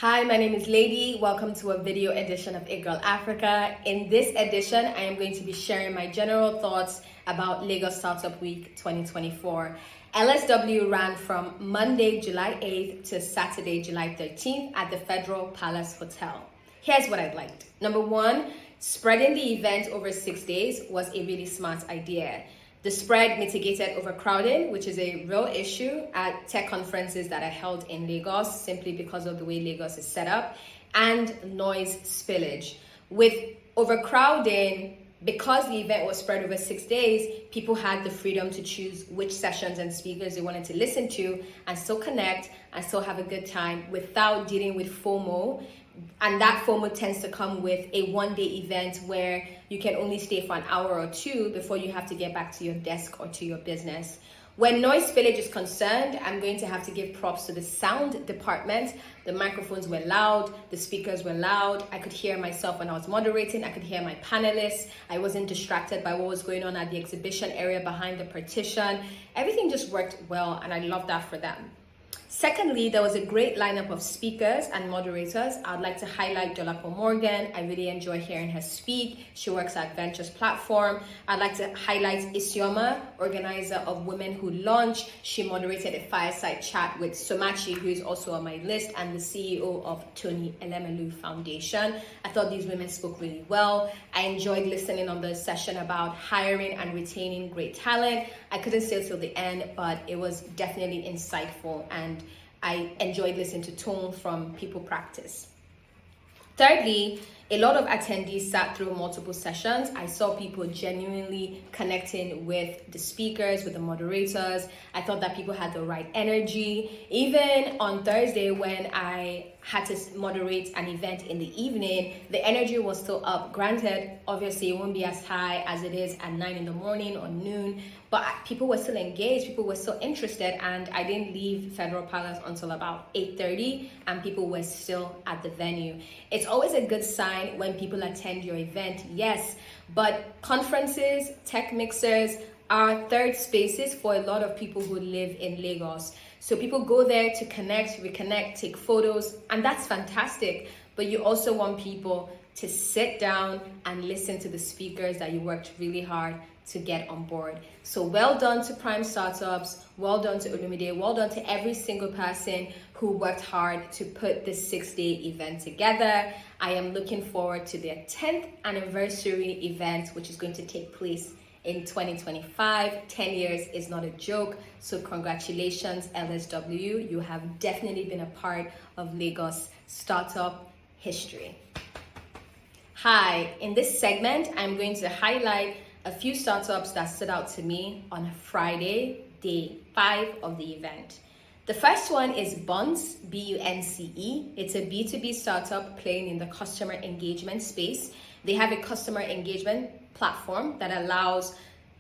Hi, my name is Lady. Welcome to a video edition of It Girl Africa. In this edition, I am going to be sharing my general thoughts about Lagos Startup Week 2024. LSW ran from Monday, July 8th to Saturday, July 13th at the Federal Palace Hotel. Here's what I liked. Number one, spreading the event over 6 days was a really smart idea. The spread mitigated overcrowding, which is a real issue at tech conferences that are held in Lagos simply because of the way Lagos is set up, and noise spillage. With overcrowding, because the event was spread over 6 days, people had the freedom to choose which sessions and speakers they wanted to listen to and still connect and still have a good time without dealing with FOMO. And that FOMO tends to come with a one-day event where you can only stay for an hour or two before you have to get back to your desk or to your business. When noise spillage is concerned, I'm going to have to give props to the sound department. The microphones were loud, the speakers were loud. I could hear myself when I was moderating. I could hear my panelists. I wasn't distracted by what was going on at the exhibition area behind the partition. Everything just worked well, and I love that for them. Secondly, there was a great lineup of speakers and moderators. I'd like to highlight Dolapo Morgan. I really enjoy hearing her speak. She works at Ventures Platform. I'd like to highlight Isioma, organizer of Women Who Launch. She moderated a fireside chat with Somachi, who is also on my list, and the CEO of Toun Foundation. I thought these women spoke really well. I enjoyed listening on the session about hiring and retaining great talent. I couldn't stay till the end, but it was definitely insightful, and I enjoyed listening to Toun from People Practice. Thirdly, a lot of attendees sat through multiple sessions. I saw people genuinely connecting with the speakers, with the moderators. I thought that people had the right energy. Even on Thursday, when I had to moderate an event in the evening, the energy was still up. Granted, obviously it won't be as high as it is at 9 in the morning or noon, but people were still engaged, people were still interested, and I didn't leave Federal Palace until about 8:30, and people were still at the venue. It's always a good sign when people attend your event, yes, but conferences, tech mixers are third spaces for a lot of people who live in Lagos. So people go there to connect, reconnect, take photos, and that's fantastic. But you also want people to sit down and listen to the speakers that you worked really hard to get on board. So well done to Prime Startups, well done to Olumide, well done to every single person who worked hard to put this 6-day event together. I am looking forward to their 10th anniversary event, which is going to take place in 2025. 10 years is not a joke. So congratulations, LSW. You have definitely been a part of Lagos startup history. Hi, in this segment, I'm going to highlight a few startups that stood out to me on Friday, day 5 of the event. The first one is Bunce, B-U-N-C-E. It's a B2B startup playing in the customer engagement space. They have a customer engagement platform that allows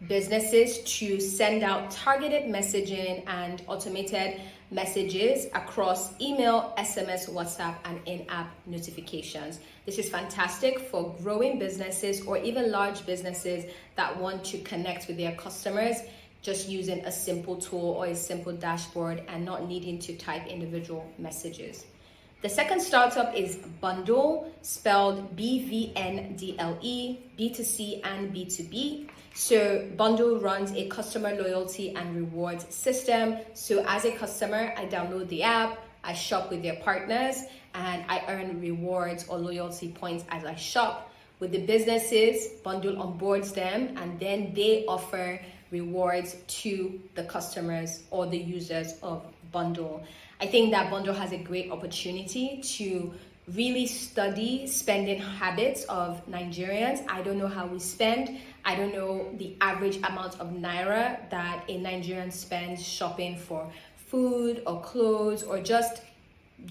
businesses to send out targeted messaging and automated messages across email, SMS, WhatsApp, and in-app notifications. This is fantastic for growing businesses or even large businesses that want to connect with their customers just using a simple tool or a simple dashboard and not needing to type individual messages. The second startup is Bvndle, spelled B-V-N-D-L-E, B2C and B2B. So Bvndle runs a customer loyalty and rewards system. So as a customer, I download the app, I shop with their partners, and I earn rewards or loyalty points as I shop. With the businesses, Bvndle onboards them, and then they offer rewards to the customers or the users of Bvndle. I think that Bvndle has a great opportunity to really study spending habits of Nigerians. I don't know how we spend. I don't know the average amount of naira that a Nigerian spends shopping for food or clothes or just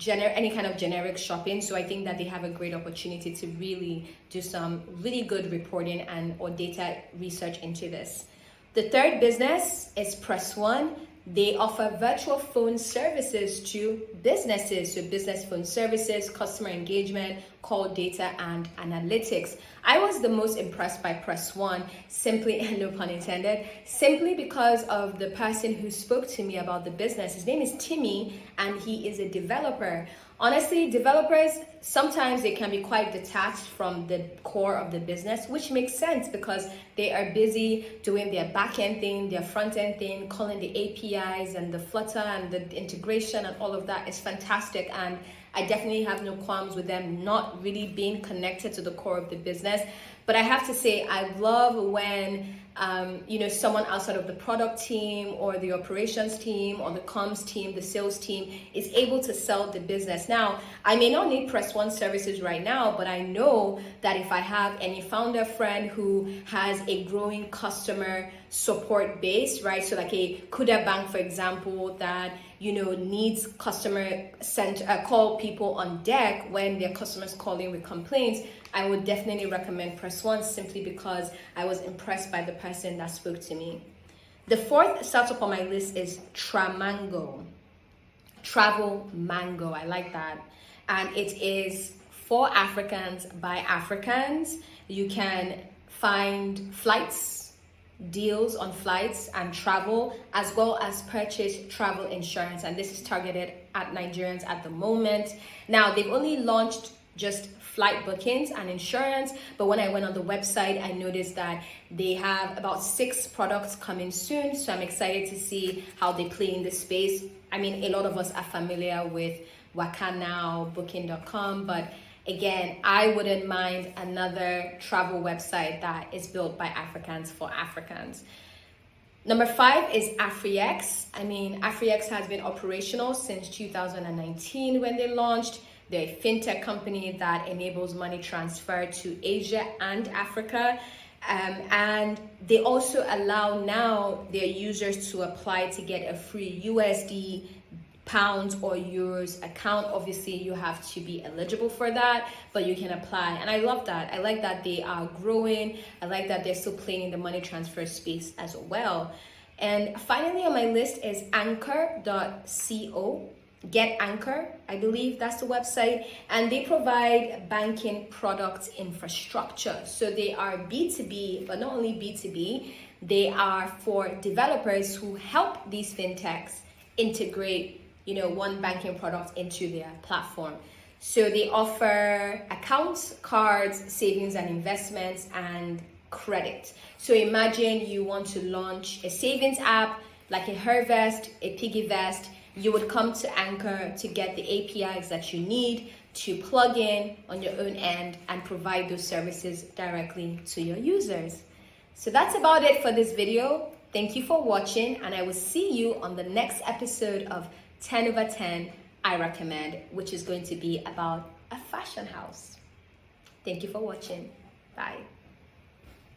any kind of generic shopping. So I think that they have a great opportunity to really do some really good reporting and or data research into this. The third business is PressOne. They offer virtual phone services to businesses, so business phone services, customer engagement, call data, and analytics. I was the most impressed by PressOne, simply, no pun intended, simply because of the person who spoke to me about the business. His name is Timmy, and he is a developer. Honestly, developers, sometimes they can be quite detached from the core of the business, which makes sense because they are busy doing their back-end thing, their front-end thing, calling the APIs and the Flutter and the integration and all of that is fantastic. And I definitely have no qualms with them not really being connected to the core of the business. But I have to say, I love when someone outside of the product team or the operations team or the comms team, the sales team is able to sell the business. Now, I may not need PressOne services right now, but I know that if I have any founder friend who has a growing customer support base, right? So like a Kuda Bank, for example, that needs customer call people on deck when their customers call in with complaints, I would definitely recommend PressOne simply because I was impressed by the person that spoke to me. The fourth startup on my list is Tramango. Travel Mango, I like that. And it is for Africans by Africans. You can find flights, deals on flights and travel, as well as purchase travel insurance. And this is targeted at Nigerians at the moment. Now, they've only launched just flight bookings and insurance, but when I went on the website, I noticed that they have about 6 products coming soon. So I'm excited to see how they play in this space. I mean, a lot of us are familiar with Wakanow, Booking.com, but again, I wouldn't mind another travel website that is built by Africans for Africans. Number 5 is Afriex. I mean, Afriex has been operational since 2019 when they launched. They're a fintech company that enables money transfer to Asia and Africa. And they also allow now their users to apply to get a free USD, pounds or euros account. Obviously, you have to be eligible for that, but you can apply. And I love that. I like that they are growing. I like that they're still playing in the money transfer space as well. And finally on my list is anchor.co. Get Anchor, I believe that's the website, and they provide banking product infrastructure. So they are B2B, but not only B2B, they are for developers who help these fintechs integrate, one banking product into their platform. So they offer accounts, cards, savings and investments, and credit. So imagine you want to launch a savings app like a Hervest, a PiggyVest. You would come to Anchor to get the APIs that you need to plug in on your own end and provide those services directly to your users. So that's about it for this video. Thank you for watching, and I will see you on the next episode of 10 over 10 I Recommend, which is going to be about a fashion house. Thank you for watching. Bye.